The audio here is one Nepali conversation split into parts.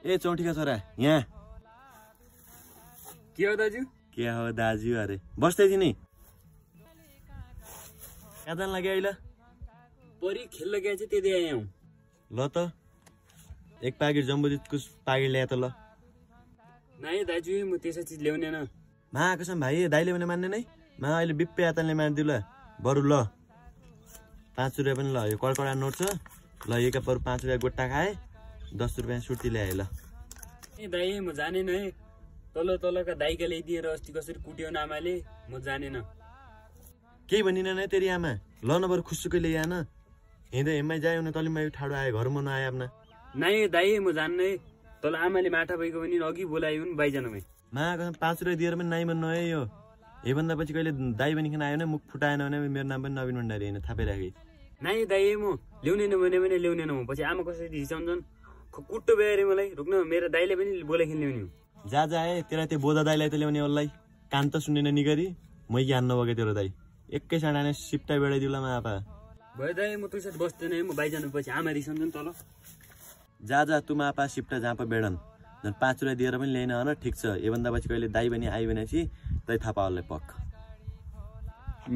ए चौठीका छोरा यहाँ के हो दाजु? के हो दाजु अरे बस्दै थिए नि कहाँ जान लाग्यो अहिले परी खेल्न गए चाहिँ त्यति आयौँ ल त एक प्याकेट जम्बो दुधको प्याकेट ल्याए त ल नाइ दाजु म त्यसो चिज ल्याउने न मा कसम भाइ दाइले भने मान्ने नै मा अहिले बिप्पे यातनले मारिदिउ ल बरु ल 5 रुपैयाँ पनि ल यो कडकडा नोट छ ल एका पर 5 रुपैयाँ गोट्टा खाए 10 रुपैयाँ सुर्ती ल्याए ल ए दाइ म जानेन है तलका दाइका ल्याइदिएर अस्ति कसरी कुट्यो आमाले म जानेन केही भनिन नै तेरी आमा ल न बरु खुसुकै ल्याए न हिँड्दै हिँड्मै जायो न तलिमै ठाडो आयो घर मन आयो आफ्ना नाइ दाइ म जान्नै तल आमाले माठा भइको पनि अघि बोलायो नि बाइजनमै मा 5 रुपैयाँ दिएर पनि नाइ भन्नु है यो भन्दा पछि कहिले दाइ बनिकन आयो भने मुख फुटाएन भने मेरो नाम पनि नवीन भण्डारी हैन थापै राखे नाइ दाइ म ल्याउने न भने ल्याउने न म पछि आमा कसरी हिसाउँछन् कुट्टो बेरे मलाई रुक्न मेरो दाइले पनि बोलाइखिन ल्याउने जा है तेरा त्यो बोधा दाइलाई त ल्याउने ओल्लाई कान त सुन्नेन नि गरी मै ज्ञान नभएको तेरो दाइ एकै साँडाने सिप्टा बेडाइदिउला मा आपा भयो दाइ म त्यसरी बस्दैन म बाइजन पछि आमा रिसाउँछन् तल जा तुमा आपा सिप्टा जहाँ बेडन झन् 5 रुपैयाँ दिएर पनि ल्याइन हन ठिक छ भन्दा पछि कहिले दाइ पनि आइ भनेपछि तै थाहा पाउलाई पक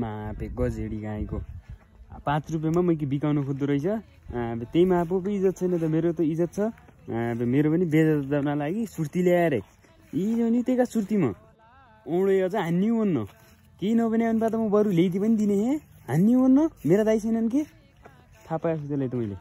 मापे गजेडी गाईको 5 रुपैयाँमा मैले बिकाउनु खोज्दो रहेछ त्यही मापो इज्जत छैन त मेरो त इज्जत छ मेरो पनि बेजन लागि सुर्ती ल्याएर यी नि त्यहीका सुर्तीमा औँडे अझ हान्नी हुन्न केही नभने अनुपात म बरु ल्याइदिए पनि दिने हे हान्नी हुन्न मेरा दाइ छैनन् के थाहा पाएछु त्यसलाई त मैले